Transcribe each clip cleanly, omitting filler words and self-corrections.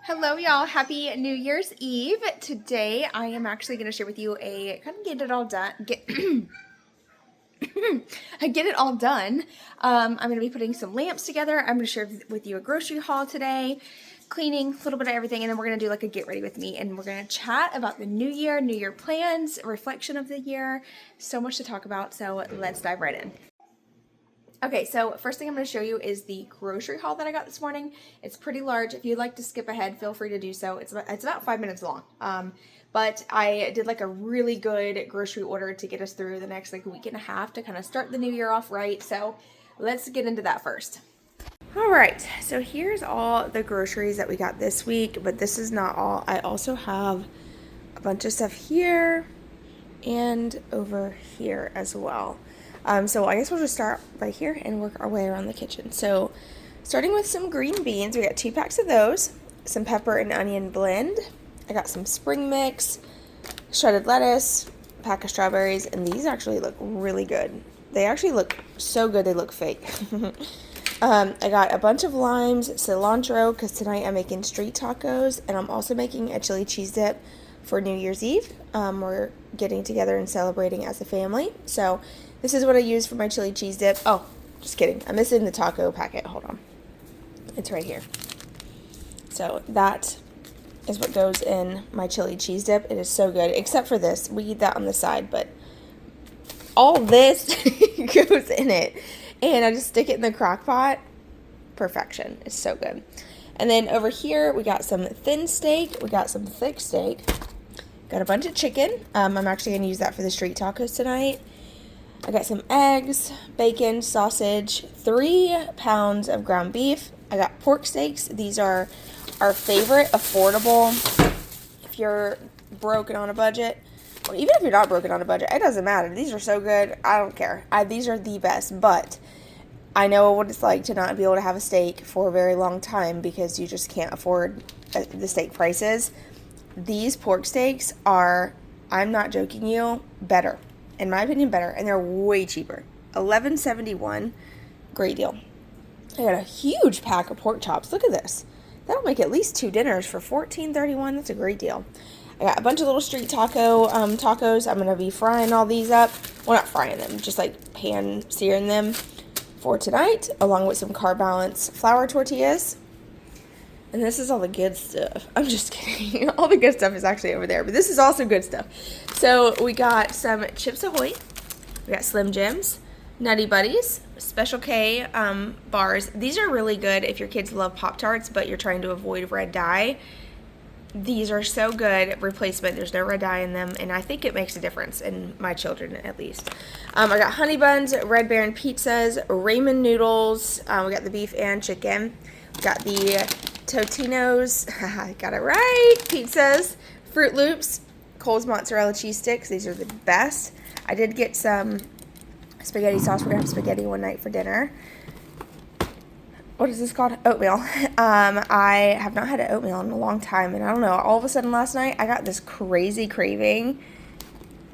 Hello, y'all. Happy New Year's Eve. Today, I am actually going to share with you a kind of get it all done. Get it all done. I'm going to be putting some lamps together. I'm going to share with you a grocery haul today, cleaning, a little bit of everything, and then we're going to do like a get ready with me, and we're going to chat about the new year plans, reflection of the year. So much to talk about, so let's dive right in. Okay, so first thing I'm going to show you is the grocery haul that I got this morning. It's pretty large. If you'd like to skip ahead, feel free to do so. It's about 5 minutes long. But I did like a really good grocery order to get us through the next like week and a half to kind of start the new year off right. So let's get into that first. All right, so here's all the groceries that we got this week, but this is not all. I also have a bunch of stuff here and over here as well. So I guess we'll just start right here and work our way around the kitchen. So starting with some green beans, we got 2 packs of those, some pepper and onion blend. I got some spring mix, shredded lettuce, pack of strawberries, and these actually look really good. They actually look so good they look fake. I got a bunch of limes, cilantro, because tonight I'm making street tacos, and I'm also making a chili cheese dip for New Year's Eve. We're getting together and celebrating as a family. So this is what I use for my chili cheese dip. Oh, just kidding. I'm missing the taco packet. Hold on. It's right here. So that is what goes in my chili cheese dip. It is so good, except for this. We eat that on the side, but all this goes in it. And I just stick it in the crock pot. Perfection. It's so good. And then over here, we got some thin steak. We got some thick steak. Got a bunch of chicken. I'm actually going to use that for the street tacos tonight. I got some eggs, bacon, sausage, 3 pounds of ground beef. I got pork steaks. These are our favorite, affordable. If you're broken on a budget, or even if you're not broken on a budget, it doesn't matter. These are so good. I don't care. These are the best, but I know what it's like to not be able to have a steak for a very long time because you just can't afford the steak prices. These pork steaks are, I'm not joking you, better. In my opinion, better, and they're way cheaper. $11.71, great deal. I got a huge pack of pork chops. Look at this. That'll make at least 2 dinners for $14.31. That's a great deal. I got a bunch of little street tacos. I'm gonna be frying all these up. Well, not frying them, just like pan searing them for tonight, along with some carb balance flour tortillas. And this is all the good stuff. I'm just kidding. All the good stuff is actually over there, but this is also good stuff. So we got some Chips Ahoy. We got Slim Jims, Nutty Buddies, Special K bars. These are really good if your kids love Pop-Tarts, but you're trying to avoid red dye. These are so good. Replacement. There's no red dye in them, and I think it makes a difference in my children at least. I got Honey Buns, Red Baron pizzas, ramen noodles. We got the beef and chicken. We got the Totino's, I got it right, pizzas, Fruit Loops, Cole's mozzarella cheese sticks. These are the best. I did get some spaghetti sauce. We're going to have spaghetti one night for dinner. What is this called? Oatmeal. I have not had an oatmeal in a long time, and I don't know, all of a sudden last night, I got this crazy craving.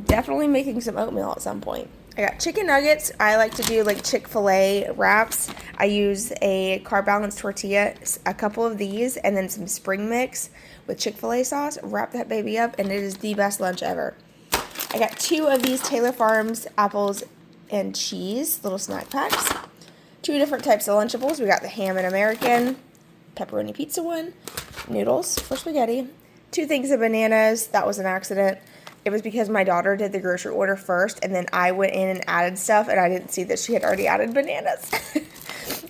Definitely making some oatmeal at some point. I got chicken nuggets. I like to do like Chick-fil-A wraps. I use a carb balanced tortilla, a couple of these, and then some spring mix with Chick-fil-A sauce. Wrap that baby up, and it is the best lunch ever. I got 2 of these Taylor Farms apples and cheese little snack packs. 2 different types of Lunchables. We got the ham and American, pepperoni pizza one, noodles for spaghetti, 2 things of bananas. That was an accident. It was because my daughter did the grocery order first, and then I went in and added stuff, and I didn't see that she had already added bananas.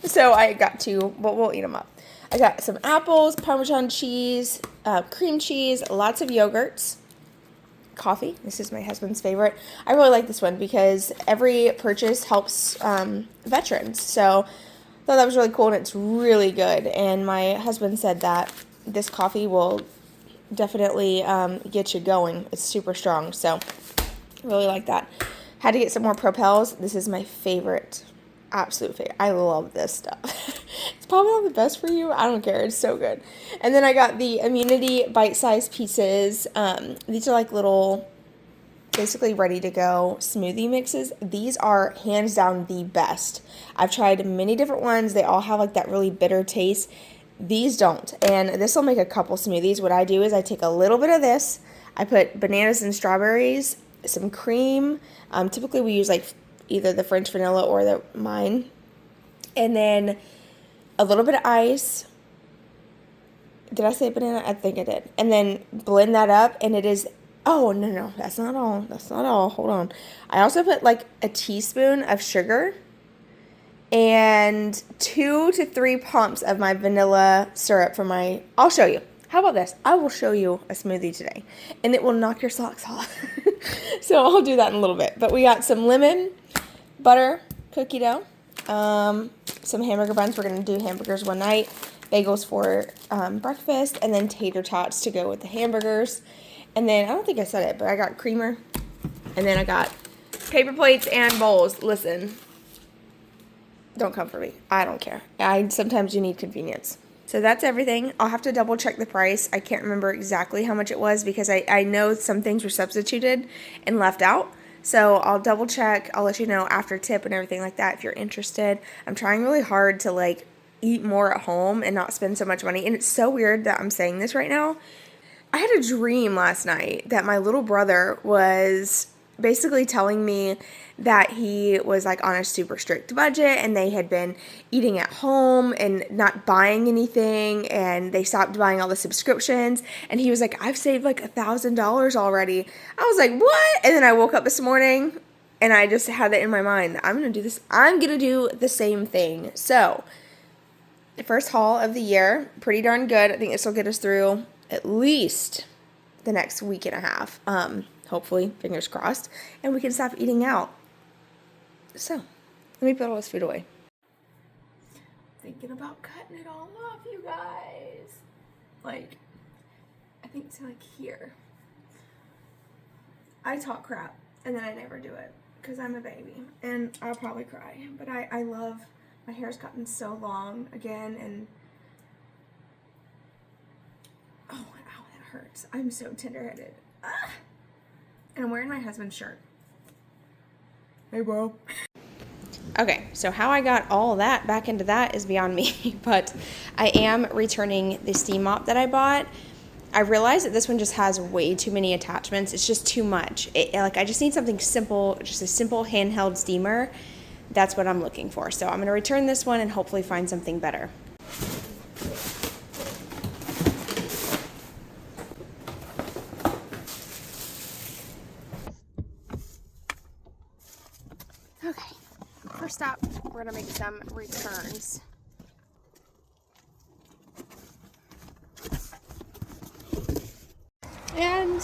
So I got 2, but we'll eat them up. I got some apples, Parmesan cheese, cream cheese, lots of yogurts, coffee. This is my husband's favorite. I really like this one because every purchase helps veterans. So I thought that was really cool, and it's really good. And my husband said that this coffee will definitely get you going. It's super strong, so really like that. Had to get some more Propels. This is my favorite, absolute favorite. I love this stuff. It's probably not the best for you. I don't care. It's so good. And then I got the Immunity bite-sized pieces. These are like little, basically ready to go smoothie mixes. These are hands down the best. I've tried many different ones. They all have like that really bitter taste. These don't. And this will make a couple smoothies. What I do is I take a little bit of this. I put bananas and strawberries, some cream. Typically we use like either the French vanilla or the mine. And then a little bit of ice. Did I say banana? I think I did. And then blend that up, and it is, oh, no, that's not all. That's not all. Hold on. I also put like a teaspoon of sugar and 2 to 3 pumps of my vanilla syrup for my, I'll show you. How about this? I will show you a smoothie today, and it will knock your socks off. So I'll do that in a little bit. But we got some lemon, butter, cookie dough, some hamburger buns. We're going to do hamburgers one night, bagels for breakfast, and then tater tots to go with the hamburgers. And then, I don't think I said it, but I got creamer, and then I got paper plates and bowls. Listen, don't come for me. I don't care. Sometimes you need convenience. So that's everything. I'll have to double check the price. I can't remember exactly how much it was because I know some things were substituted and left out. So I'll double check. I'll let you know after tip and everything like that if you're interested. I'm trying really hard to like eat more at home and not spend so much money. And it's so weird that I'm saying this right now. I had a dream last night that my little brother was basically telling me that he was like on a super strict budget and they had been eating at home and not buying anything, and they stopped buying all the subscriptions, and he was like, I've saved like $1,000 already. I was like, what? And then I woke up this morning and I just had it in my mind, I'm gonna do this. I'm gonna do the same thing. So the first haul of the year, pretty darn good. I think this will get us through at least the next week and a half. Hopefully, fingers crossed, and we can stop eating out. So, let me put all this food away. Thinking about cutting it all off, you guys. Like, I think it's like here. I talk crap, and then I never do it, because I'm a baby, and I'll probably cry. But I love, my hair's gotten so long again, and oh, ow, that hurts. I'm so tender-headed. Ah! And I'm wearing my husband's shirt. Hey, bro. Okay, so how I got all that back into that is beyond me, but I am returning the steam mop that I bought. I realized that this one just has way too many attachments. It's just too much. I just need something simple, just a simple handheld steamer. That's what I'm looking for. So I'm going to return this one and hopefully find something better. Okay, first stop, we're gonna make some returns. And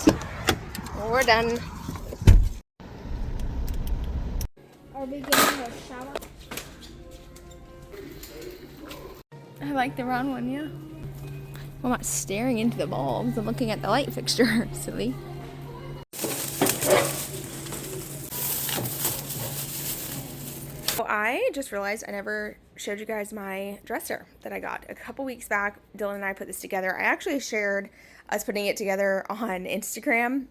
we're done. Are we getting a shower? I like the round one, yeah. I'm not staring into the bulbs, I'm looking at the light fixture, silly. I just realized I never showed you guys my dresser that I got a couple weeks back. Dylan and I put this together. I actually shared us putting it together on Instagram,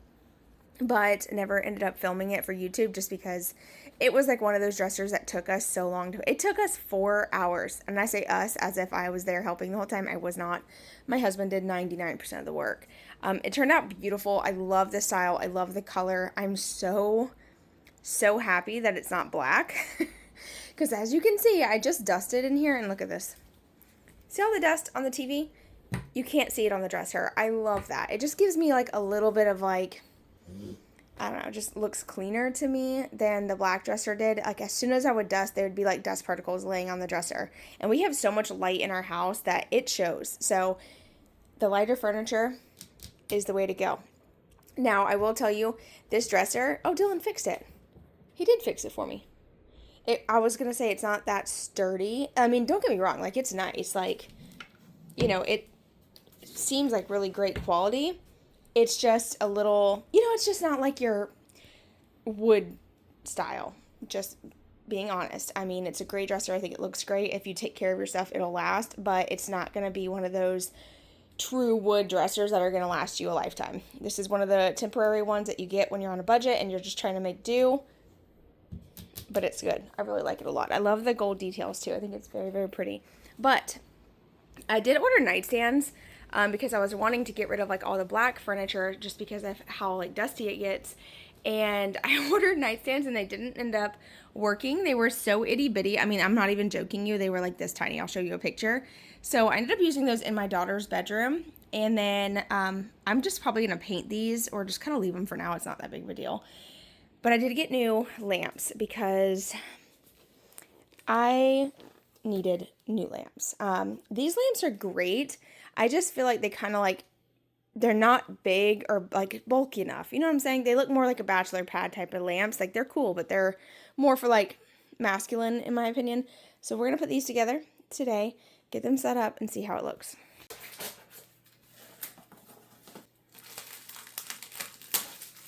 but never ended up filming it for YouTube just because it was like one of those dressers that took us so long it took us 4 hours. And I say us as if I was there helping the whole time. I was not. My husband did 99% of the work. It turned out beautiful. I love the style. I love the color. I'm so happy that it's not black. Because as you can see, I just dusted in here, and look at this. See all the dust on the TV? You can't see it on the dresser. I love that. It just gives me like a little bit of like, I don't know, just looks cleaner to me than the black dresser did. Like as soon as I would dust, there would be like dust particles laying on the dresser. And we have so much light in our house that it shows. So the lighter furniture is the way to go. Now, I will tell you, this dresser, oh, Dylan fixed it. He did fix it for me. I was going to say it's not that sturdy. I mean, don't get me wrong. Like, it's nice. Like, you know, it seems like really great quality. It's just a little, you know, it's just not like your wood style. Just being honest. I mean, it's a great dresser. I think it looks great. If you take care of your stuff, it'll last. But it's not going to be one of those true wood dressers that are going to last you a lifetime. This is one of the temporary ones that you get when you're on a budget and you're just trying to make do. But it's good. I really like it a lot. I love the gold details too. I think it's very, very pretty. But I did order nightstands because I was wanting to get rid of like all the black furniture just because of how like dusty it gets. And I ordered nightstands and they didn't end up working. They were so itty bitty. I mean, I'm not even joking you. They were like this tiny. I'll show you a picture. So I ended up using those in my daughter's bedroom. And then I'm just probably going to paint these or just kind of leave them for now. It's not that big of a deal. But I did get new lamps because I needed new lamps. These lamps are great. I just feel like they kind of like, they're not big or like bulky enough. You know what I'm saying? They look more like a bachelor pad type of lamps. Like they're cool, but they're more for like masculine in my opinion. So we're going to put these together today, get them set up and see how it looks.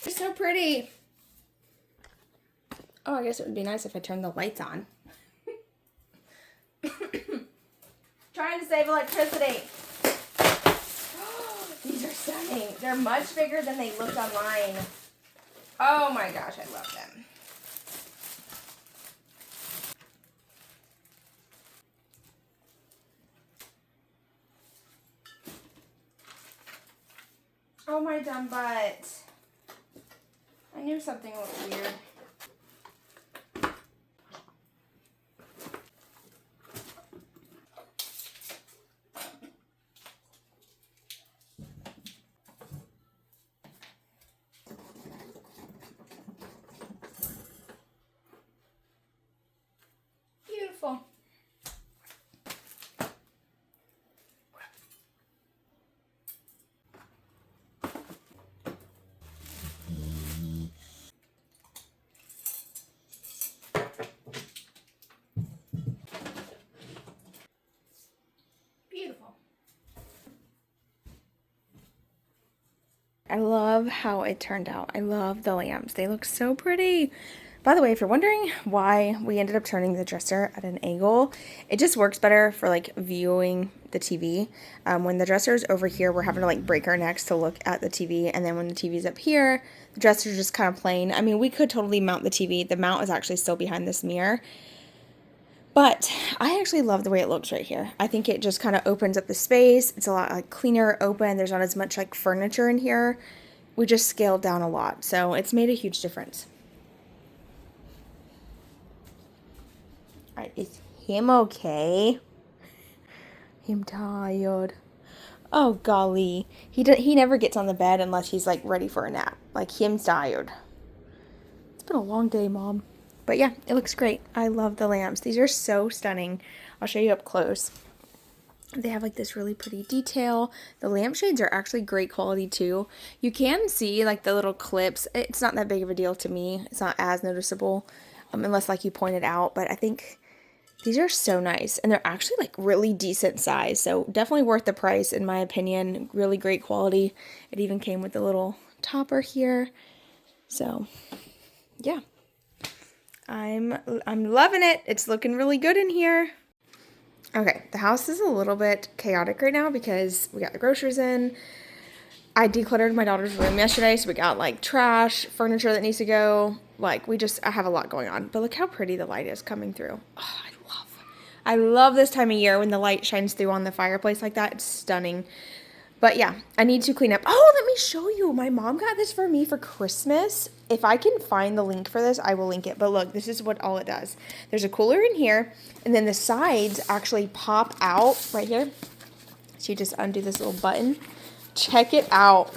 They're so pretty. Oh, I guess it would be nice if I turned the lights on. Trying to save electricity. These are stunning. They're much bigger than they looked online. Oh my gosh, I love them. Oh my dumb butt. I knew something looked weird. Beautiful. Beautiful. I love how it turned out. I love the lamps. They look so pretty. By the way, if you're wondering why we ended up turning the dresser at an angle, it just works better for like viewing the TV. When the dresser's over here, we're having to like break our necks to look at the TV. And then when the TV's up here, the dresser's just kind of plain. I mean, we could totally mount the TV. The mount is actually still behind this mirror. But I actually love the way it looks right here. I think it just kind of opens up the space. It's a lot like cleaner, open. There's not as much like furniture in here. We just scaled down a lot. So it's made a huge difference. All right, is him okay? Him tired. Oh golly. He never gets on the bed unless he's like ready for a nap. Like him's tired. It's been a long day, Mom. But yeah, it looks great. I love the lamps. These are so stunning. I'll show you up close. They have like this really pretty detail. The lampshades are actually great quality too. You can see like the little clips. It's not that big of a deal to me. It's not as noticeable unless like you point it out. But I think these are so nice. And they're actually like really decent size. So definitely worth the price in my opinion. Really great quality. It even came with a little topper here. So yeah. I'm loving it. It's looking really good in here. Okay, the house is a little bit chaotic right now because we got the groceries in. I decluttered my daughter's room yesterday, so we got like trash, furniture that needs to go. Like I have a lot going on. But look how pretty the light is coming through. Oh, I love this time of year when the light shines through on the fireplace like that. It's stunning. But yeah, I need to clean up. Oh, let me show you. My mom got this for me for Christmas. If I can find the link for this, I will link it. But look, this is what all it does. There's a cooler in here, and then the sides actually pop out right here. So you just undo this little button. Check it out.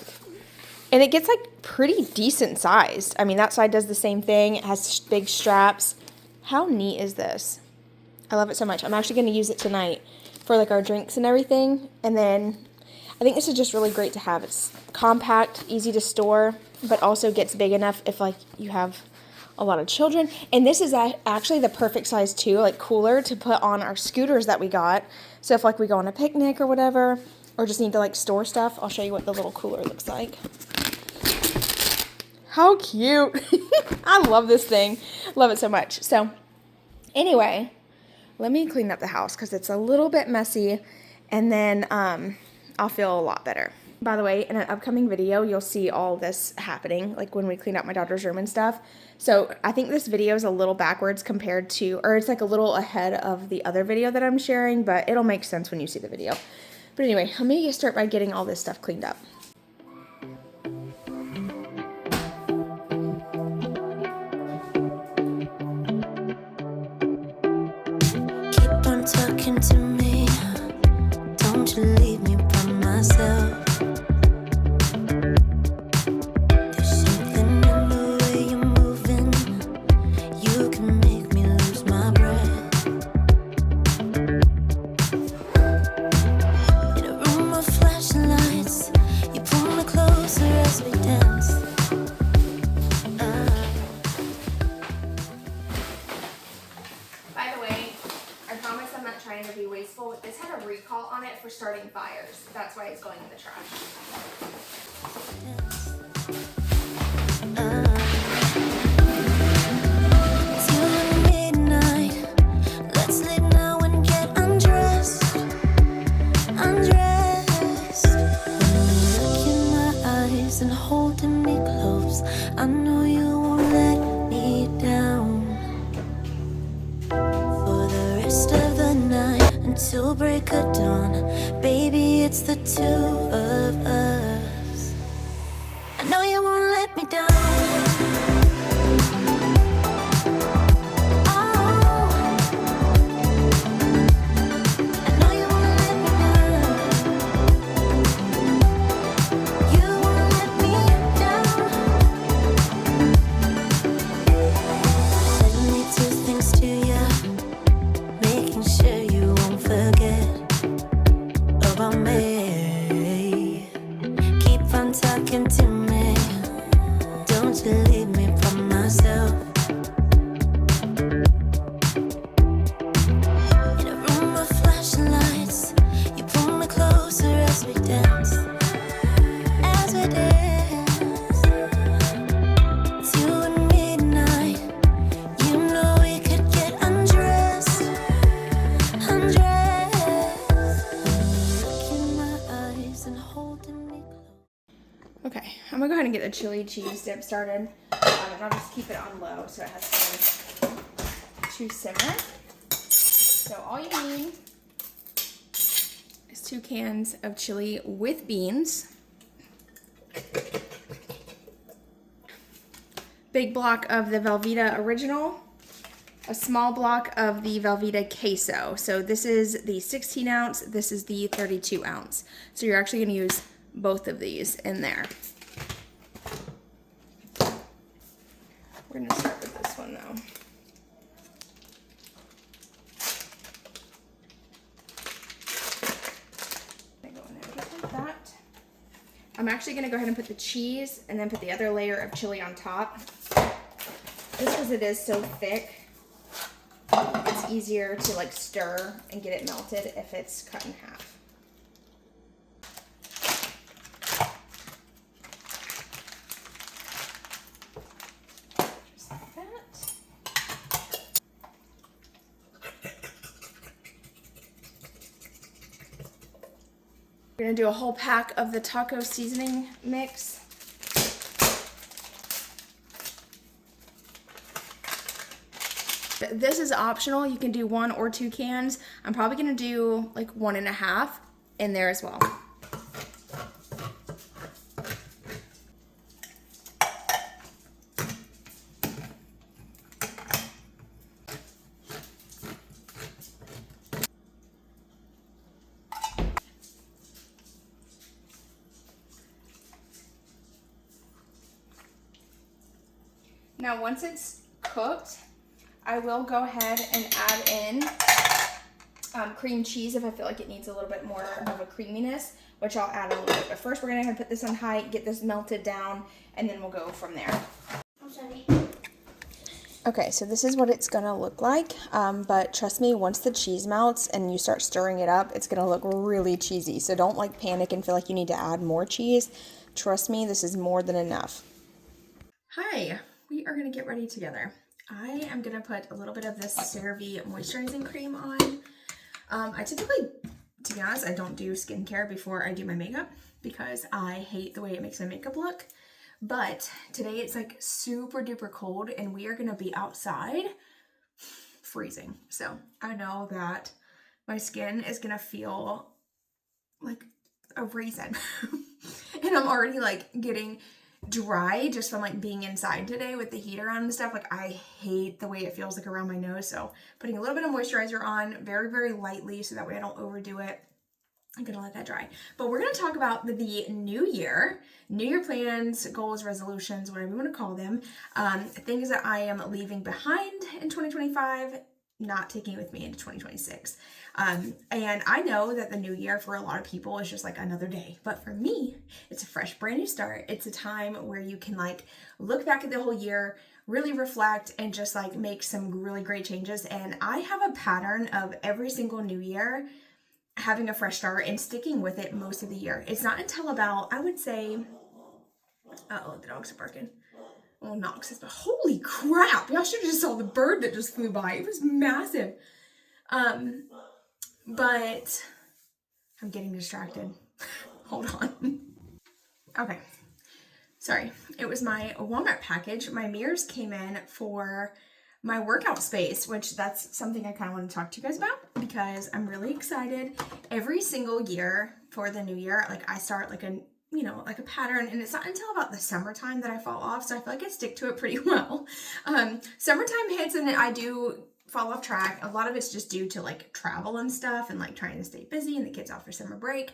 And it gets like pretty decent sized. I mean, that side does the same thing. It has big straps. How neat is this? I love it so much. I'm actually going to use it tonight for like our drinks and everything. And then I think this is just really great to have. It's compact, easy to store, but also gets big enough if like you have a lot of children. And this is actually the perfect size too, like cooler to put on our scooters that we got. So if like we go on a picnic or whatever, or just need to like store stuff, I'll show you what the little cooler looks like. How cute. I love this thing. Love it so much. So anyway, let me clean up the house because it's a little bit messy, and then I'll feel a lot better. By the way, in an upcoming video, you'll see all this happening, like when we cleaned out my daughter's room and stuff. So I think this video is a little backwards compared to, or it's like a little ahead of the other video that I'm sharing, but it'll make sense when you see the video. But anyway, let me start by getting all this stuff cleaned up. Keep on talking to me, don't you leave me by myself. There's something in the way you're moving, you can make me lose my breath. In a room of flashing lights, you pull me closer as we dance. By the way, I promise I'm not trying to be wasteful, but this had a recall on it for starting fires. That's why it's going in the trash. Till midnight, let's leave now and get undressed. Undressed. When you look in my eyes and holding me close, I know you won't let me down. For the rest of the night until break of dawn, baby, it's the two of us. I know you won't let me down. Okay, I'm gonna go ahead and get the chili cheese dip started. And I'll just keep it on low so it has time to simmer. So all you need is 2 cans of chili with beans. Big block of the Velveeta Original. A small block of the Velveeta Queso. So this is the 16 ounce, this is the 32 ounce. So you're actually gonna use both of these in there. We're gonna start with this one though. I go in there just like that. I'm actually gonna go ahead and put the cheese and then put the other layer of chili on top. Just because it is so thick, it's easier to like stir and get it melted if it's cut in half. Just like that. We're gonna do a whole pack of the taco seasoning mix. This is optional. You can do 1 or 2 cans. I'm probably gonna do like 1.5 in there as well. Now once it's cooked, I will go ahead and add in cream cheese if I feel like it needs a little bit more of a creaminess, which I'll add a little bit. But first we're gonna put this on high, get this melted down, and then we'll go from there. I'm sorry. Okay, so this is what it's gonna look like, but trust me, once the cheese melts and you start stirring it up, it's gonna look really cheesy. So don't like panic and feel like you need to add more cheese. Trust me, this is more than enough. Hi, we are gonna get ready together. I am gonna put a little bit of this CeraVe moisturizing cream on. I typically to be honest, I don't do skincare before I do my makeup because I hate the way it makes my makeup look. But today it's like super duper cold and we are going to be outside freezing. So I know that my skin is going to feel like a raisin. And I'm already like getting dry just from like being inside today with the heater on and stuff. Like I hate the way it feels like around my nose. So putting a little bit of moisturizer on very, very lightly so that way I don't overdo it. I'm gonna let that dry. But we're gonna talk about the new year plans, goals, resolutions, whatever you want to call them. Things that I am leaving behind in 2025, not taking with me into 2026. And I know that the new year for a lot of people is just like another day. But for me, it's a fresh, brand new start. It's a time where you can like look back at the whole year, really reflect, and just like make some really great changes. And I have a pattern of every single new year having a fresh start and sticking with it most of the year. It's not until about, I would say, uh-oh, the dogs are barking. Oh, Knox is, holy crap. Y'all should have just saw the bird that just flew by. It was massive. But I'm getting distracted. Hold on. Okay. Sorry. It was my Walmart package. My mirrors came in for my workout space, which that's something I kind of want to talk to you guys about because I'm really excited. Every single year for the new year, like I start like a, you know, like a pattern, and it's not until about the summertime that I fall off. So I feel like I stick to it pretty well. Summertime hits and I do fall off track. A lot of it's just due to like travel and stuff and like trying to stay busy and the kids off for summer break.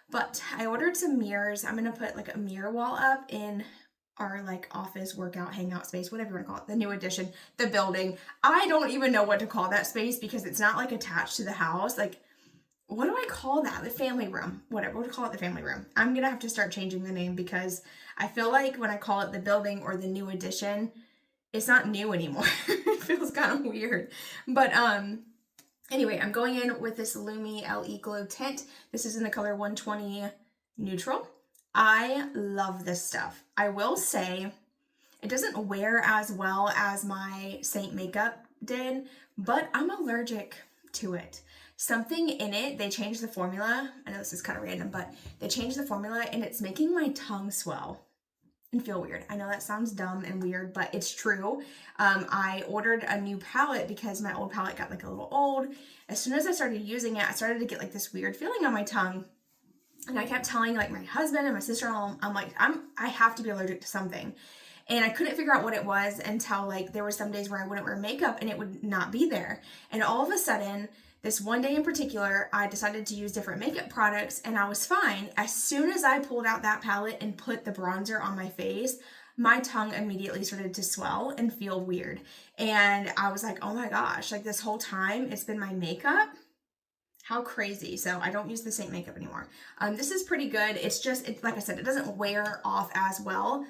But I ordered some mirrors. I'm going to put like a mirror wall up in our like office workout hangout space, whatever you want to call it, the new addition, the building. I don't even know what to call that space because it's not like attached to the house. Like, what do I call that? The family room, whatever, we'll call it the family room. I'm going to have to start changing the name because I feel like when I call it the building or the new addition, it's not new anymore. It feels kind of weird. But anyway, I'm going in with this Lumi LE Glow tint. This is in the color 120 Neutral. I love this stuff. I will say it doesn't wear as well as my Saint makeup did, but I'm allergic to it. Something in it, they changed the formula. I know this is kind of random, but they changed the formula and it's making my tongue swell and feel weird. I know that sounds dumb and weird, but it's true. I ordered a new palette because my old palette got like a little old. As soon as I started using it, I started to get like this weird feeling on my tongue. And I kept telling like my husband and my sister-in-law, I'm like, I have to be allergic to something. And I couldn't figure out what it was until like there were some days where I wouldn't wear makeup and it would not be there. And all of a sudden, this one day in particular, I decided to use different makeup products and I was fine. As soon as I pulled out that palette and put the bronzer on my face, my tongue immediately started to swell and feel weird. And I was like, oh my gosh, like this whole time it's been my makeup. How crazy. So I don't use the Saint makeup anymore. This is pretty good. It's just, like I said, it doesn't wear off as well.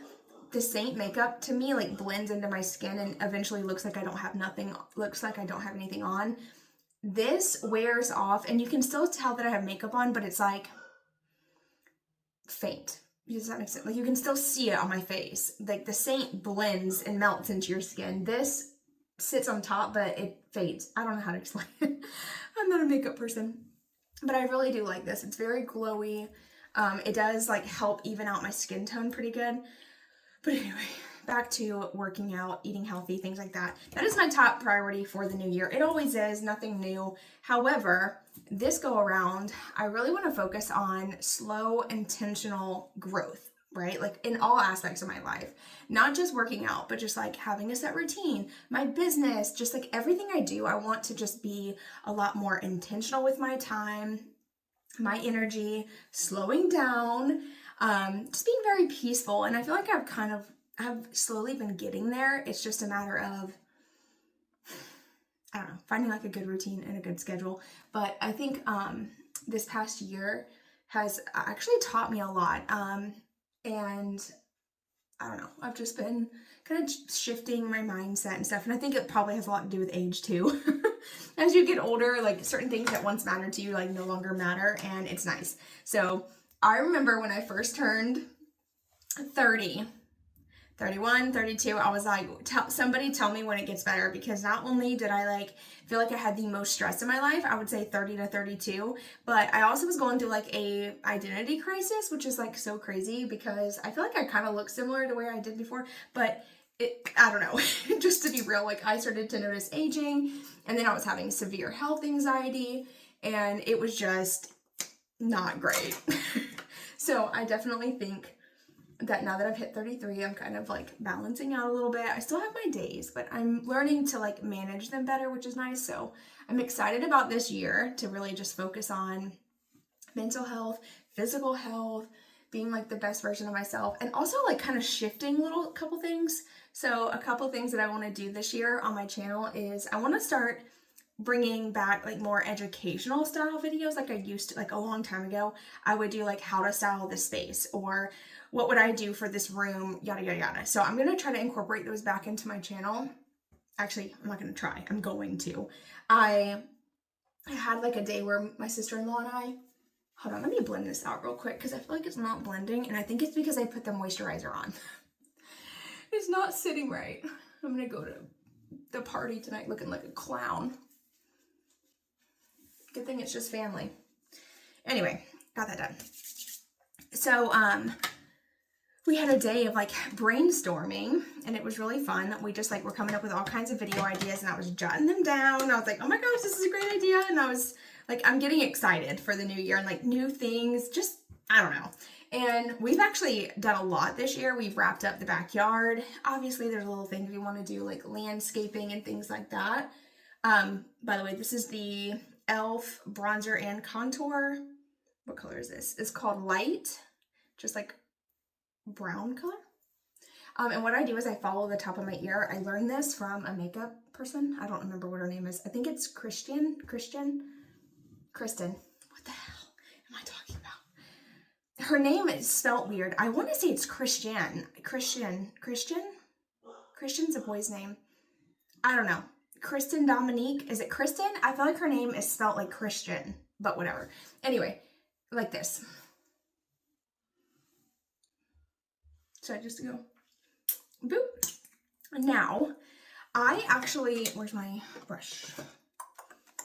The Saint makeup to me like blends into my skin and eventually looks like I don't have anything on. This wears off and you can still tell that I have makeup on, but it's like faint. Does that make sense? Like you can still see it on my face. Like the Saint blends and melts into your skin. This sits on top, but it fades. I don't know how to explain it. I'm not a makeup person, but I really do like this. It's very glowy. It does like help even out my skin tone pretty good. But anyway, back to working out, eating healthy, things like that. That is my top priority for the new year. It always is, nothing new. However, this go around, I really want to focus on slow, intentional growth. Right? Like in all aspects of my life, not just working out, but just like having a set routine, my business, just like everything I do, I want to just be a lot more intentional with my time, my energy, slowing down, just being very peaceful. And I feel like I've slowly been getting there. It's just a matter of, I don't know, finding like a good routine and a good schedule. But I think, this past year has actually taught me a lot. And I don't know, I've just been kind of shifting my mindset and stuff. And I think it probably has a lot to do with age too. As you get older, like certain things that once mattered to you, like no longer matter. And it's nice. So I remember when I first turned 30, 31, 32. I was like, somebody tell me when it gets better, because not only did I like feel like I had the most stress in my life, I would say 30 to 32, but I also was going through like a identity crisis, which is like so crazy because I feel like I kind of look similar to where I did before, but I don't know, just to be real, like I started to notice aging, and then I was having severe health anxiety, and it was just not great. So I definitely think that now that I've hit 33, I'm kind of like balancing out a little bit. I still have my days, but I'm learning to like manage them better, which is nice. So I'm excited about this year to really just focus on mental health, physical health, being like the best version of myself, and also like kind of shifting little couple things. So a couple things that I want to do this year on my channel is I want to start bringing back like more educational style videos like I used to, like a long time ago. I would do like how to style this space, or what would I do for this room, yada yada yada. So I'm gonna try to incorporate those back into my channel. Actually, I'm not gonna try, I'm going to. I had like a day where my sister-in-law and I, hold on, let me blend this out real quick because I feel like it's not blending, and I think it's because I put the moisturizer on. It's not sitting right. I'm gonna go to the party tonight looking like a clown. Good thing it's just family. Anyway, got that done. So, we had a day of like brainstorming, and it was really fun. We just like were coming up with all kinds of video ideas, and I was jotting them down. And I was like, oh my gosh, this is a great idea. And I was like, I'm getting excited for the new year and like new things, just, I don't know. And we've actually done a lot this year. We've wrapped up the backyard. Obviously there's little things we want to do like landscaping and things like that. By the way, this is the e.L.f. bronzer and contour. What color is this? It's called Light, just like brown color. And what I do is I follow the top of my ear. I learned this from a makeup person. I don't remember what her name is. I think it's Kristen. What the hell am I talking about? Her name is spelt weird. I want to say it's Christian. Christian's a boy's name. I don't know. Kristen Dominique. Is it Kristen? I feel like her name is spelt like Christian, but whatever. Anyway, like this. So I just go boop. Now, I actually, where's my brush?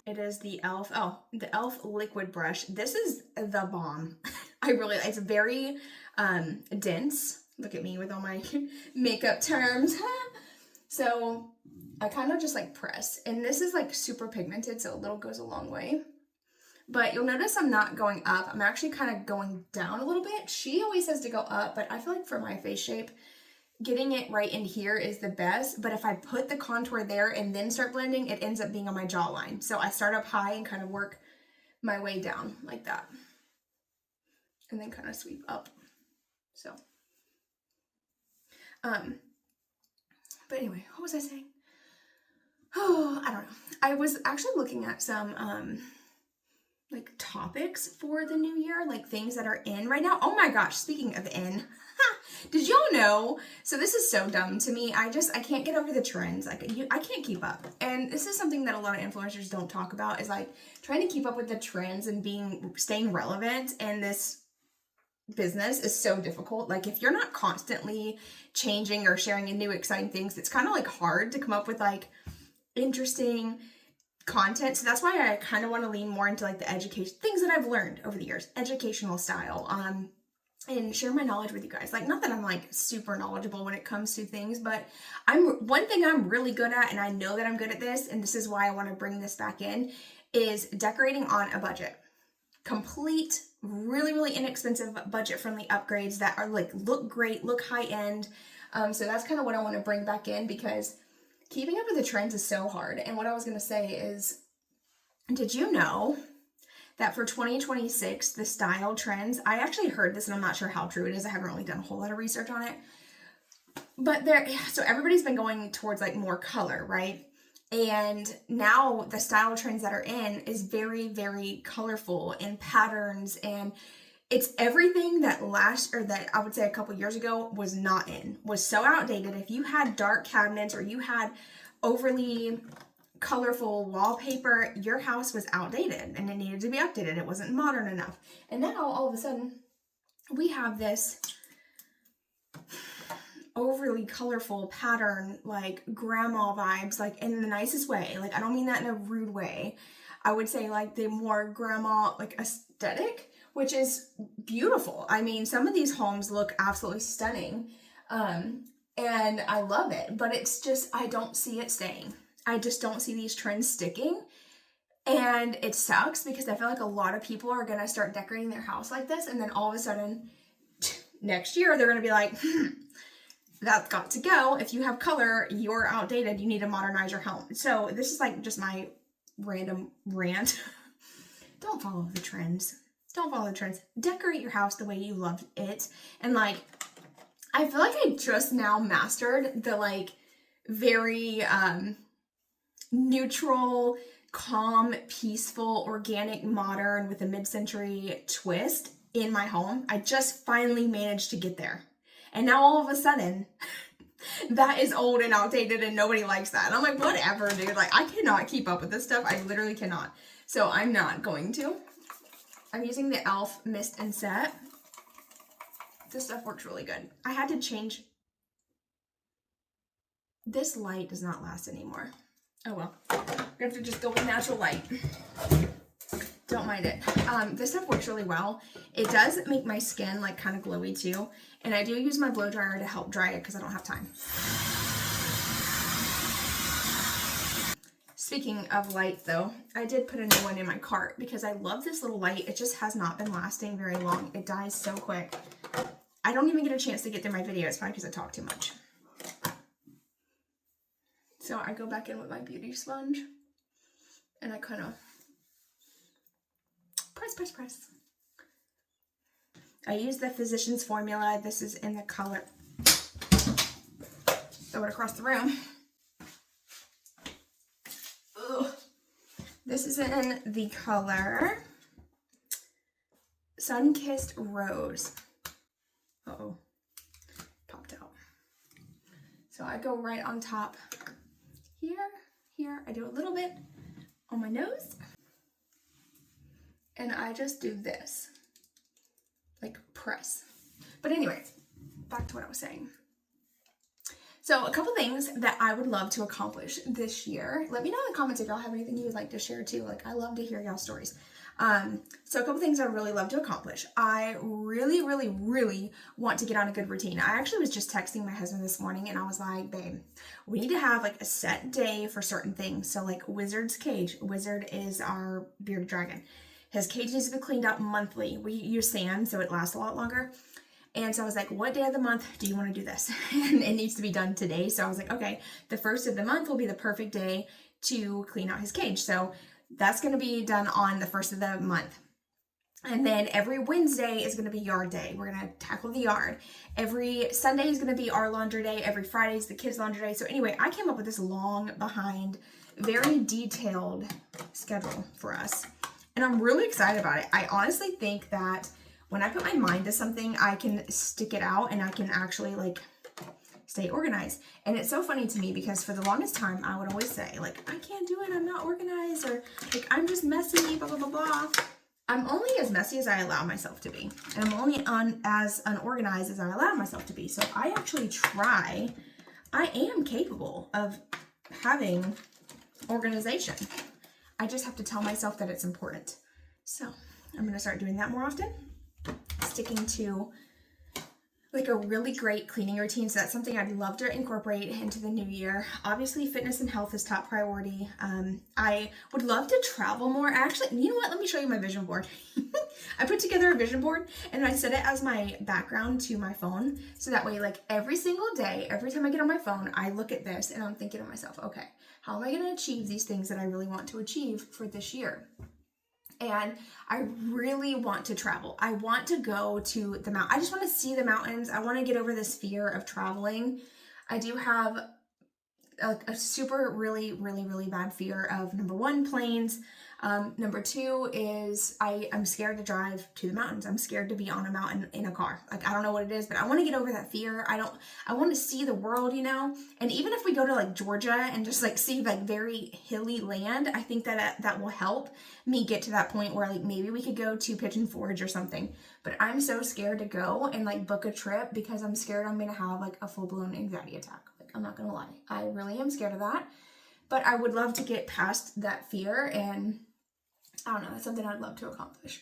It is the e.L.f. Oh, the e.L.f. liquid brush. This is the bomb. It's very dense. Look at me with all my makeup terms. So I kind of just like press, and this is like super pigmented, so a little goes a long way. But you'll notice I'm not going up. I'm actually kind of going down a little bit. She always says to go up, but I feel like for my face shape, getting it right in here is the best. But if I put the contour there and then start blending, it ends up being on my jawline. So I start up high and kind of work my way down like that. And then kind of sweep up. So, but anyway, what was I saying? Oh, I don't know. I was actually looking at some, like topics for the new year, like things that are in right now. Oh my gosh, speaking of in, did y'all know? So this is so dumb to me. I can't get over the trends. Like I can't keep up. And this is something that a lot of influencers don't talk about, is like trying to keep up with the trends and staying relevant in this business is so difficult. Like if you're not constantly changing or sharing new exciting things, it's kind of like hard to come up with like interesting content. So that's why I kind of want to lean more into like the education things that I've learned over the years, educational style, and share my knowledge with you guys. Like, not that I'm like super knowledgeable when it comes to things, but one thing I'm really good at, and I know that I'm good at this, and this is why I want to bring this back in, is decorating on a budget. Complete, really, really inexpensive, budget-friendly upgrades that are like look great, look high-end. So that's kind of what I want to bring back in, because keeping up with the trends is so hard. And what I was going to say is, did you know that for 2026, the style trends, I actually heard this and I'm not sure how true it is. I haven't really done a whole lot of research on it. But so everybody's been going towards like more color, right? And now the style trends that are in is very, very colorful and patterns, and it's everything that that I would say a couple years ago was not in, was so outdated. If you had dark cabinets or you had overly colorful wallpaper, your house was outdated and it needed to be updated. It wasn't modern enough. And now all of a sudden we have this overly colorful pattern, like grandma vibes, like in the nicest way. Like I don't mean that in a rude way. I would say like the more grandma like aesthetic, which is beautiful. I mean, some of these homes look absolutely stunning. And I love it, but it's just, I don't see it staying. I just don't see these trends sticking. And it sucks because I feel like a lot of people are going to start decorating their house like this. And then all of a sudden next year, they're going to be like, that's got to go. If you have color, you're outdated. You need to modernize your home. So this is like just my random rant. Don't follow the trends. Don't follow the trends. Decorate your house the way you love it. And like, I feel like I just now mastered the like very neutral, calm, peaceful, organic, modern with a mid-century twist in my home. I just finally managed to get there. And now all of a sudden, that is old and outdated and nobody likes that. And I'm like, whatever, dude. Like, I cannot keep up with this stuff. I literally cannot. So I'm not going to. I'm using the e.L.f. Mist and Set. This stuff works really good. I had to change. This light does not last anymore. Oh well. We have to just go with natural light. Don't mind it. This stuff works really well. It does make my skin like kind of glowy too. And I do use my blow dryer to help dry it because I don't have time. Speaking of light though, I did put a new one in my cart because I love this little light. It just has not been lasting very long. It dies so quick. I don't even get a chance to get through my video. It's probably because I talk too much. So I go back in with my beauty sponge and I kind of press. I use the Physicians Formula. This is in the color. Throw it across the room. Ugh. This is in the color Sun-Kissed Rose. Uh-oh. Popped out. So I go right on top here. I do a little bit on my nose. And I just do this. Like press. But anyway, back to what I was saying. So a couple things that I would love to accomplish this year. Let me know in the comments if y'all have anything you would like to share too. Like I love to hear y'all stories. So a couple things I really love to accomplish. I really want to get on a good routine. I actually was just texting my husband this morning and I was like, babe, we need to have like a set day for certain things. So like Wizard's cage. Wizard is our bearded dragon. His cage needs to be cleaned out monthly. We use sand so it lasts a lot longer. And so I was like, what day of the month do you want to do this? And it needs to be done today. So I was like, okay, the first of the month will be the perfect day to clean out his cage. So that's going to be done on the first of the month. And then every Wednesday is going to be yard day. We're going to tackle the yard. Every Sunday is going to be our laundry day. Every Friday is the kids' laundry day. So anyway, I came up with this long behind, very detailed schedule for us. And I'm really excited about it. I honestly think that when I put my mind to something, I can stick it out and I can actually like stay organized. And it's so funny to me because for the longest time, I would always say like, I can't do it. I'm not organized, or like, I'm just messy, blah, blah, blah, blah. I'm only as messy as I allow myself to be. And I'm only as unorganized as I allow myself to be. So if I actually try, I am capable of having organization. I just have to tell myself that it's important. So I'm going to start doing that more often. Sticking to like a really great cleaning routine. So that's something I'd love to incorporate into the new year. Obviously, fitness and health is top priority. I would love to travel more. Actually, you know what? Let me show you my vision board. I put together a vision board and I set it as my background to my phone. So that way, like every single day, every time I get on my phone, I look at this and I'm thinking to myself, okay, how am I going to achieve these things that I really want to achieve for this year? And I really want to travel. I want to go to the mountain. I just want to see the mountains. I want to get over this fear of traveling. I do have a super really bad fear of, number one, planes. Number two is I'm scared to drive to the mountains. I'm scared to be on a mountain in a car. Like, I don't know what it is, but I want to get over that fear. I want to see the world, you know? And even if we go to like Georgia and just like see like very hilly land, I think that will help me get to that point where like maybe we could go to Pigeon Forge or something. But I'm so scared to go and like book a trip because I'm scared I'm going to have like a full-blown anxiety attack. Like, I'm not going to lie. I really am scared of that. But I would love to get past that fear, and I don't know, that's something I'd love to accomplish.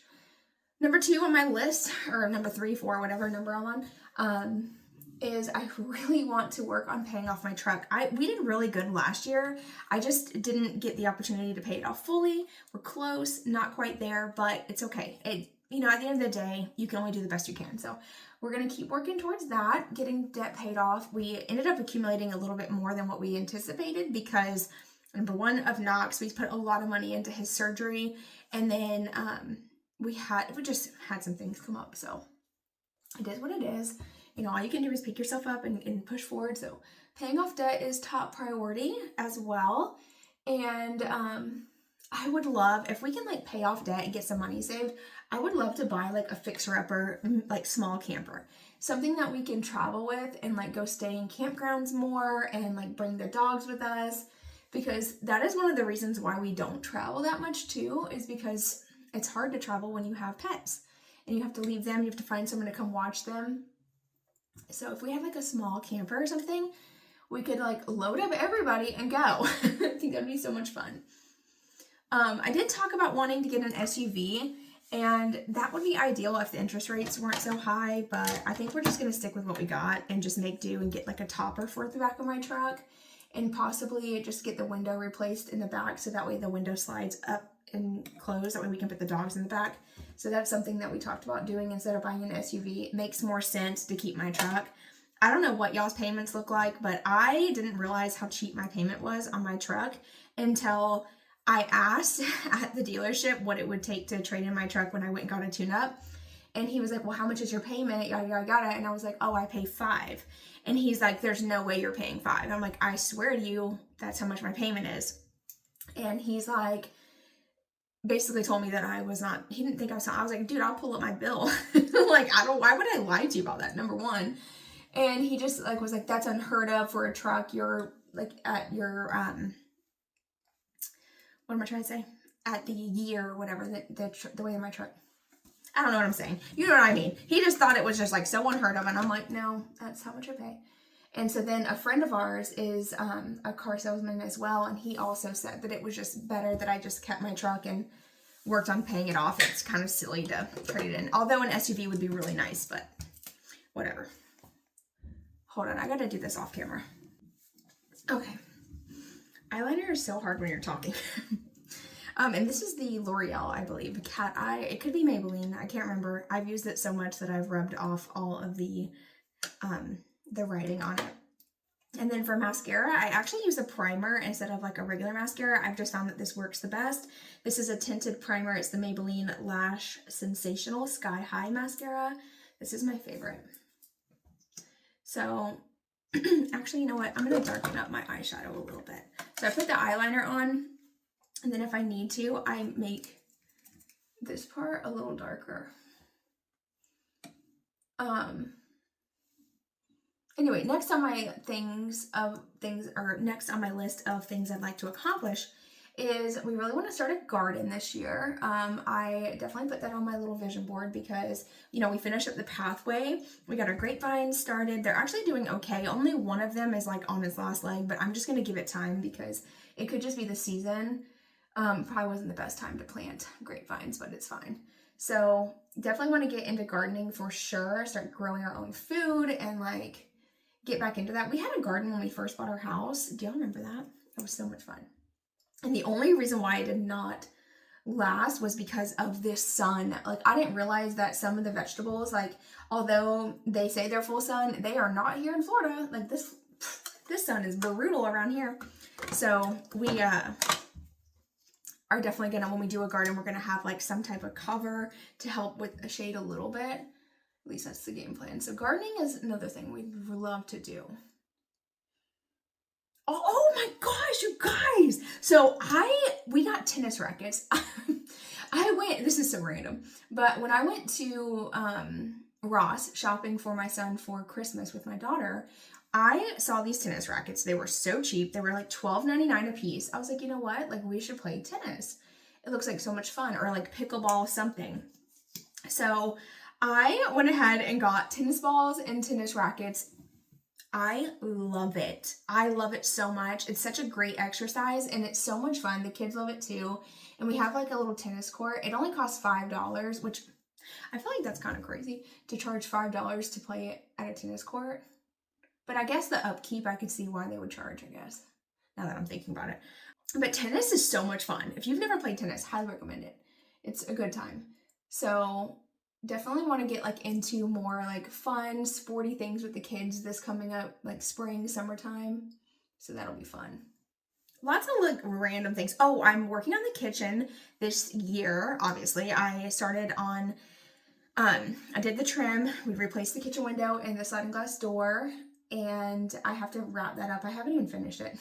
Number two on my list, or number 3, 4, whatever number I'm on, is I really want to work on paying off my truck. We did really good last year. I just didn't get the opportunity to pay it off fully. We're close, not quite there, but it's okay. You know, at the end of the day, you can only do the best you can. So we're going to keep working towards that, getting debt paid off. We ended up accumulating a little bit more than what we anticipated because, number one, of Knox, we put a lot of money into his surgery, and then we just had some things come up. So it is what it is. You know, all you can do is pick yourself up and push forward. So paying off debt is top priority as well. And I would love, if we can like pay off debt and get some money saved, I would love to buy like a fixer-upper, like small camper. Something that we can travel with and like go stay in campgrounds more and like bring the dogs with us. Because that is one of the reasons why we don't travel that much too, is because it's hard to travel when you have pets. And you have to leave them, you have to find someone to come watch them. So if we had like a small camper or something, we could like load up everybody and go. I think that'd be so much fun. I did talk about wanting to get an SUV, and that would be ideal if the interest rates weren't so high, but I think we're just going to stick with what we got and just make do and get like a topper for the back of my truck, and possibly just get the window replaced in the back so that way the window slides up and close. That way we can put the dogs in the back. So that's something that we talked about doing instead of buying an SUV. It makes more sense to keep my truck. I don't know what y'all's payments look like, but I didn't realize how cheap my payment was on my truck until I asked at the dealership what it would take to trade in my truck when I went and got a tune-up. And he was like, well, how much is your payment? Yada, yada, yada. And I was like, oh, I pay $5. And he's like, there's no way you're paying $5. I'm like, I swear to you, that's how much my payment is. And he's like, basically told me that he didn't think I was like, dude, I'll pull up my bill. Like, why would I lie to you about that? Number one. And he just like was like, that's unheard of for a truck. You're like at your, what am I trying to say? At the year or whatever, the way of my truck. I don't know what I'm saying. You know what I mean? He just thought it was just like so unheard of. And I'm like, no, that's how much I pay. And so then a friend of ours is a car salesman as well. And he also said that it was just better that I just kept my truck and worked on paying it off. It's kind of silly to trade it in. Although an SUV would be really nice, but whatever. Hold on, I gotta do this off camera. Okay. Eyeliner is so hard when you're talking. And this is the L'Oreal, I believe, Cat Eye. It could be Maybelline. I can't remember. I've used it so much that I've rubbed off all of the writing on it. And then for mascara, I actually use a primer instead of like a regular mascara. I've just found that this works the best. This is a tinted primer. It's the Maybelline Lash Sensational Sky High Mascara. This is my favorite. So, actually, you know what? I'm going to darken up my eyeshadow a little bit. So I put the eyeliner on. And then if I need to, I make this part a little darker. Anyway, next on my next on my list of things I'd like to accomplish is we really want to start a garden this year. I definitely put that on my little vision board because, you know, we finished up the pathway. We got our grapevines started. They're actually doing okay. Only one of them is like on its last leg, but I'm just going to give it time because it could just be the season. Probably wasn't the best time to plant grapevines, but it's fine. So definitely want to get into gardening for sure. Start growing our own food and like get back into that. We had a garden when we first bought our house. Do y'all remember that? It was so much fun. And the only reason why it did not last was because of this sun. Like, I didn't realize that some of the vegetables, like, although they say they're full sun, they are not here in Florida. Like, this sun is brutal around here. So we are definitely gonna, when we do a garden, we're gonna have like some type of cover to help with the shade a little bit. At least that's the game plan. So gardening is another thing we'd love to do. Oh my gosh, you guys. So we got tennis rackets. This is so random, but when I went to Ross shopping for my son for Christmas with my daughter, I saw these tennis rackets. They were so cheap. They were like $12.99 a piece. I was like, you know what? Like, we should play tennis. It looks like so much fun, or like pickleball something. So I went ahead and got tennis balls and tennis rackets. I love it. I love it so much. It's such a great exercise and it's so much fun. The kids love it too. And we have like a little tennis court. It only costs $5, which I feel like that's kind of crazy to charge $5 to play at a tennis court. But I guess the upkeep, I could see why they would charge, I guess, now that I'm thinking about it. But tennis is so much fun. If you've never played tennis, highly recommend it. It's a good time. So definitely want to get like into more like fun, sporty things with the kids this coming up, like spring, summertime. So that'll be fun. Lots of like random things. Oh, I'm working on the kitchen this year. Obviously, I started on, I did the trim. We replaced the kitchen window and the sliding glass door, and I have to wrap that up. I haven't even finished it,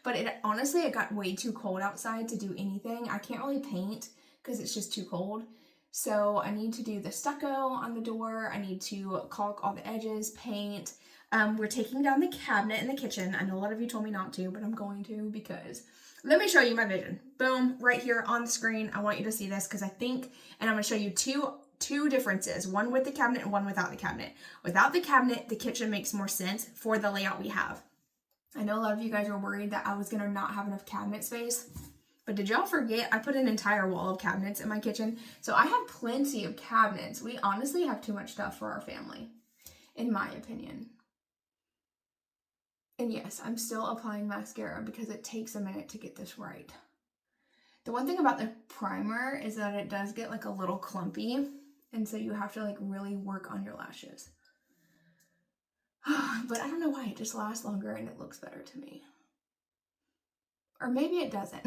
but honestly, it got way too cold outside to do anything. I can't really paint because it's just too cold. So I need to do the stucco on the door. I need to caulk all the edges, paint. We're taking down the cabinet in the kitchen. I know a lot of you told me not to, but I'm going to because let me show you my vision. Boom, right here on the screen. I want you to see this because I think, and I'm going to show you two differences, one with the cabinet and one without the cabinet. Without the cabinet, the kitchen makes more sense for the layout we have. I know a lot of you guys were worried that I was going to not have enough cabinet space. But did y'all forget I put an entire wall of cabinets in my kitchen? So I have plenty of cabinets. We honestly have too much stuff for our family, in my opinion. And yes, I'm still applying mascara because it takes a minute to get this right. The one thing about the primer is that it does get like a little clumpy. And so you have to like really work on your lashes. But I don't know why, it just lasts longer and it looks better to me. Or maybe it doesn't.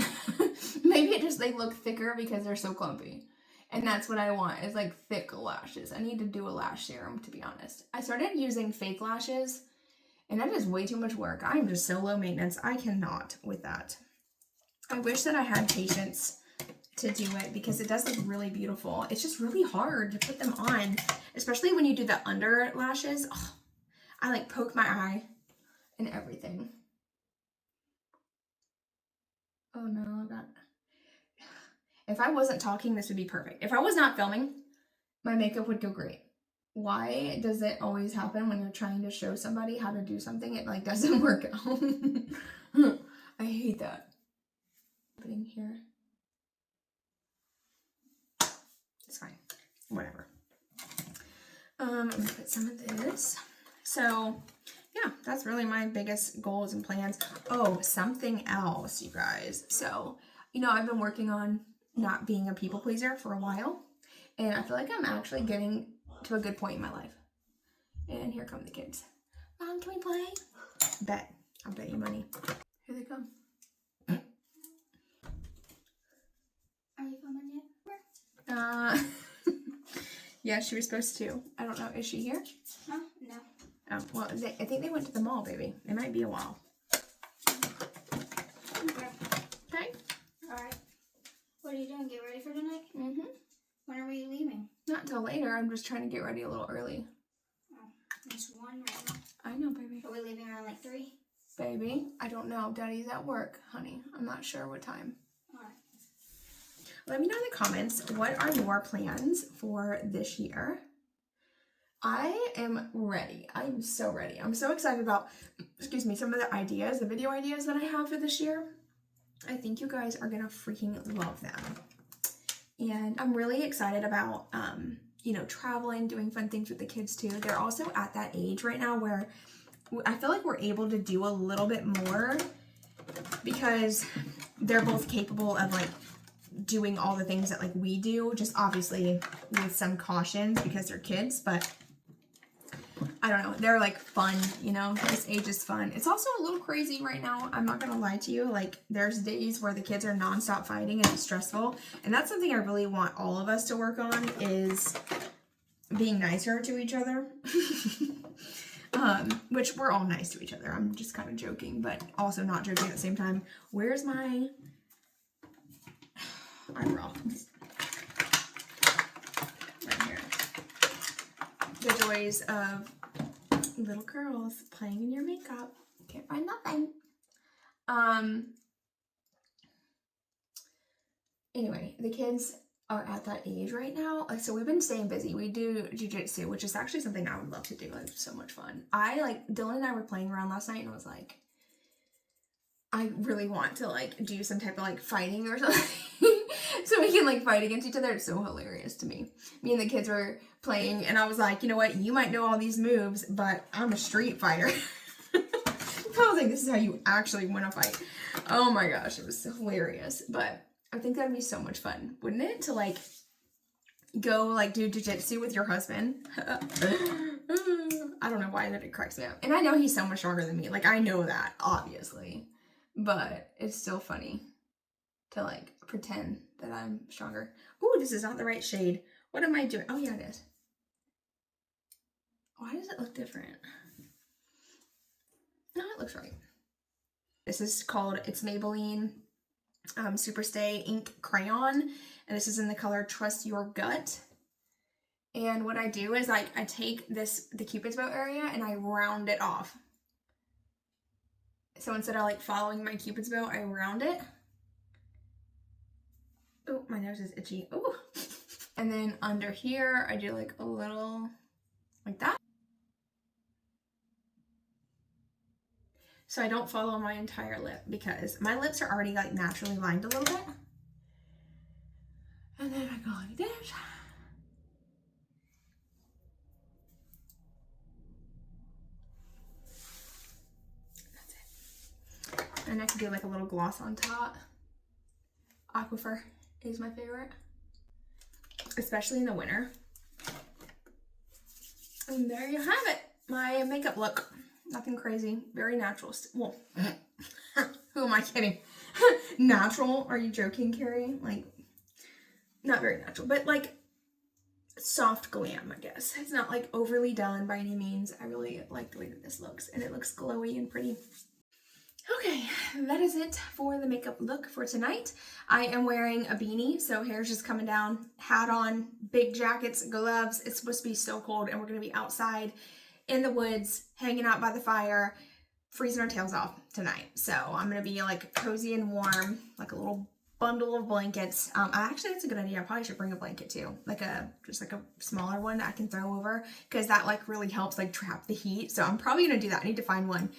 Maybe it just, they look thicker because they're so clumpy. And that's what I want, is like thick lashes. I need to do a lash serum, to be honest. I started using fake lashes, and that is way too much work. I am just so low maintenance. I cannot with that. I wish that I had patience to do it because it does look really beautiful. It's just really hard to put them on, especially when you do the under lashes. Oh, I like poke my eye and everything. Oh no, if I wasn't talking, this would be perfect. If I was not filming, my makeup would go great. Why does it always happen when you're trying to show somebody how to do something? It like doesn't work out. I hate that. Putting here. It's fine. Whatever. I'm gonna put some of this. So yeah, that's really my biggest goals and plans. Oh, something else, you guys. So, you know, I've been working on not being a people pleaser for a while, and I feel like I'm actually getting to a good point in my life. And here come the kids. Mom, can we play? Bet. I'll bet you money. Here they come. Are you filming yet? Yeah, she was supposed to. I don't know. Is she here? No. Oh, well, I think they went to the mall, baby. It might be a while. Okay. Okay. Alright. What are you doing? Get ready for tonight? Mm-hmm. When are we leaving? Not until later. I'm just trying to get ready a little early. Oh, it's 1 right now. I know, baby. Are we leaving around like 3? Baby, I don't know. Daddy's at work, honey. I'm not sure what time. Alright. Let me know in the comments, what are your plans for this year? I am ready. I'm so ready. I'm so excited about, some of the ideas, the video ideas that I have for this year. I think you guys are gonna freaking love them. And I'm really excited about, traveling, doing fun things with the kids too. They're also at that age right now where I feel like we're able to do a little bit more because they're both capable of like doing all the things that like we do, just obviously with some cautions because they're kids, but I don't know, they're like fun, this age is fun. It's also a little crazy right now, I'm not gonna lie to you. Like, there's days where the kids are nonstop fighting and it's stressful, and that's something I really want all of us to work on, is being nicer to each other. which we're all nice to each other. I'm just kind of joking, but also not joking at the same time. Where's my eyebrow? Right here. The joys of little girls playing in your makeup. Can't find nothing. Anyway, the kids are at that age right now. Like, so we've been staying busy. We do jujitsu, which is actually something I would love to do. It's so much fun. Dylan and I were playing around last night and I was like, I really want to like do some type of like fighting or something. So we can like fight against each other. It's so hilarious to me. Me and the kids were playing and I was like, you know what? You might know all these moves, but I'm a street fighter. I was like, this is how you actually win a fight. Oh my gosh, it was hilarious. But I think that'd be so much fun, wouldn't it? To like go like do jujitsu with your husband. I don't know why that it cracks me up. And I know he's so much stronger than me. Like I know that, obviously. But it's still funny to like pretend that I'm stronger. Ooh, this is not the right shade. What am I doing? Oh yeah, it is. Why does it look different? No, it looks right. This is called, it's Maybelline Superstay Ink Crayon. And this is in the color Trust Your Gut. And what I do is like, I take the Cupid's bow area and I round it off. So instead of like following my Cupid's bow, I round it. Oh, my nose is itchy. Oh. And then under here, I do like a little like that. So I don't follow my entire lip because my lips are already like naturally lined a little bit. And then I go like this. That's it. And I can do like a little gloss on top. Aquifer is my favorite, especially in the winter. And there you have it. My makeup look. Nothing crazy. Very natural. Well, who am I kidding? Natural? Are you joking, Carrie? Like, not very natural, but like soft glam, I guess. It's not like overly done by any means. I really like the way that this looks, and it looks glowy and pretty. Okay, that is it for the makeup look for tonight. I am wearing a beanie, so hair's just coming down, hat on, big jackets, gloves. It's supposed to be so cold, and we're gonna be outside in the woods, hanging out by the fire, freezing our tails off tonight. So I'm gonna be like cozy and warm, like a little bundle of blankets. Actually, that's a good idea. I probably should bring a blanket too, like just like a smaller one that I can throw over, because that like really helps like trap the heat. So I'm probably gonna do that. I need to find one.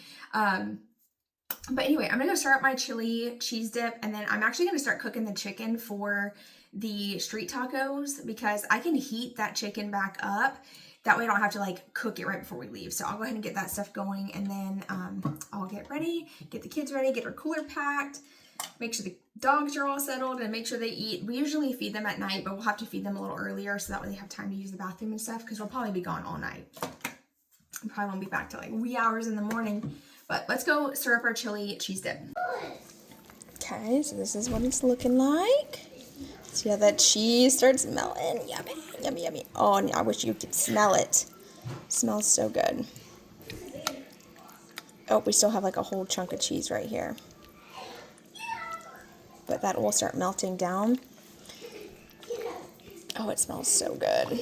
But anyway, I'm gonna go start up my chili cheese dip, and then I'm actually gonna start cooking the chicken for the street tacos, because I can heat that chicken back up. That way I don't have to like cook it right before we leave. So I'll go ahead and get that stuff going, and then I'll get ready, get the kids ready, get our cooler packed, make sure the dogs are all settled, and make sure they eat. We usually feed them at night, but we'll have to feed them a little earlier so that way they have time to use the bathroom and stuff, because we'll probably be gone all night. We probably won't be back till like wee hours in the morning. But let's go stir up our chili cheese dip. Okay, so this is what it's looking like. See how that cheese starts melting? Yummy, yummy, yummy. Oh, and I wish you could smell it. It smells so good. Oh, we still have like a whole chunk of cheese right here. But that will start melting down. Oh, it smells so good.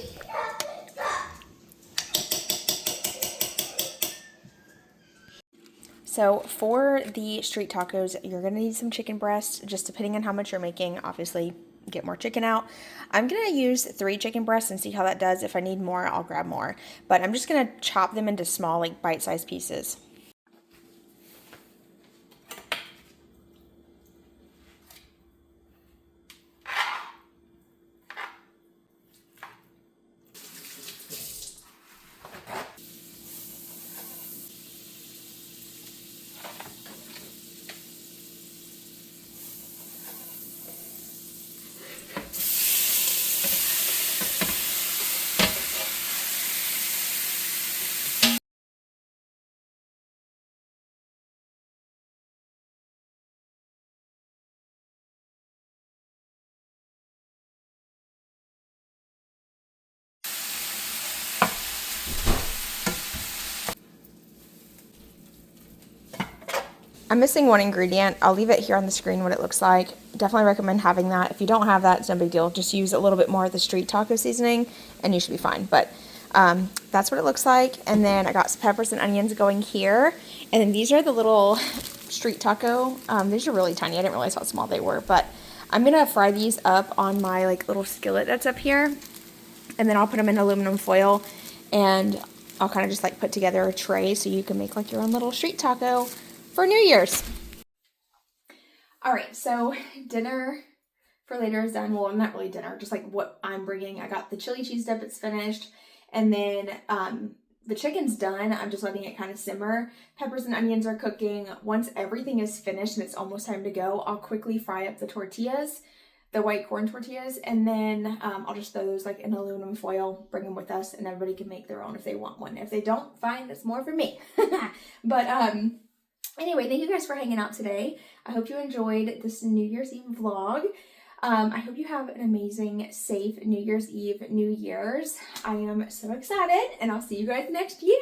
So for the street tacos, you're going to need some chicken breast, just depending on how much you're making. Obviously, get more chicken out. I'm going to use 3 chicken breasts and see how that does. If I need more, I'll grab more. But I'm just going to chop them into small, like bite-sized pieces. I'm missing one ingredient. I'll leave it here on the screen what it looks like. Definitely recommend having that. If you don't have that, it's no big deal. Just use a little bit more of the street taco seasoning and you should be fine. But that's what it looks like. And then I got some peppers and onions going here. And then these are the little street taco. These are really tiny. I didn't realize how small they were. But I'm going to fry these up on my like little skillet that's up here. And then I'll put them in aluminum foil. And I'll kind of just like put together a tray so you can make like your own little street taco for New Year's. All right, so dinner for later is done. Well, not really dinner, just like what I'm bringing. I got the chili cheese dip, it's finished. And then the chicken's done. I'm just letting it kind of simmer. Peppers and onions are cooking. Once everything is finished and it's almost time to go, I'll quickly fry up the tortillas, the white corn tortillas, and then I'll just throw those like in aluminum foil, bring them with us, and everybody can make their own if they want one. If they don't, fine, that's more for me. But anyway, thank you guys for hanging out today. I hope you enjoyed this New Year's Eve vlog. I hope you have an amazing, safe New Year's Eve, New Year's. I am so excited, and I'll see you guys next year.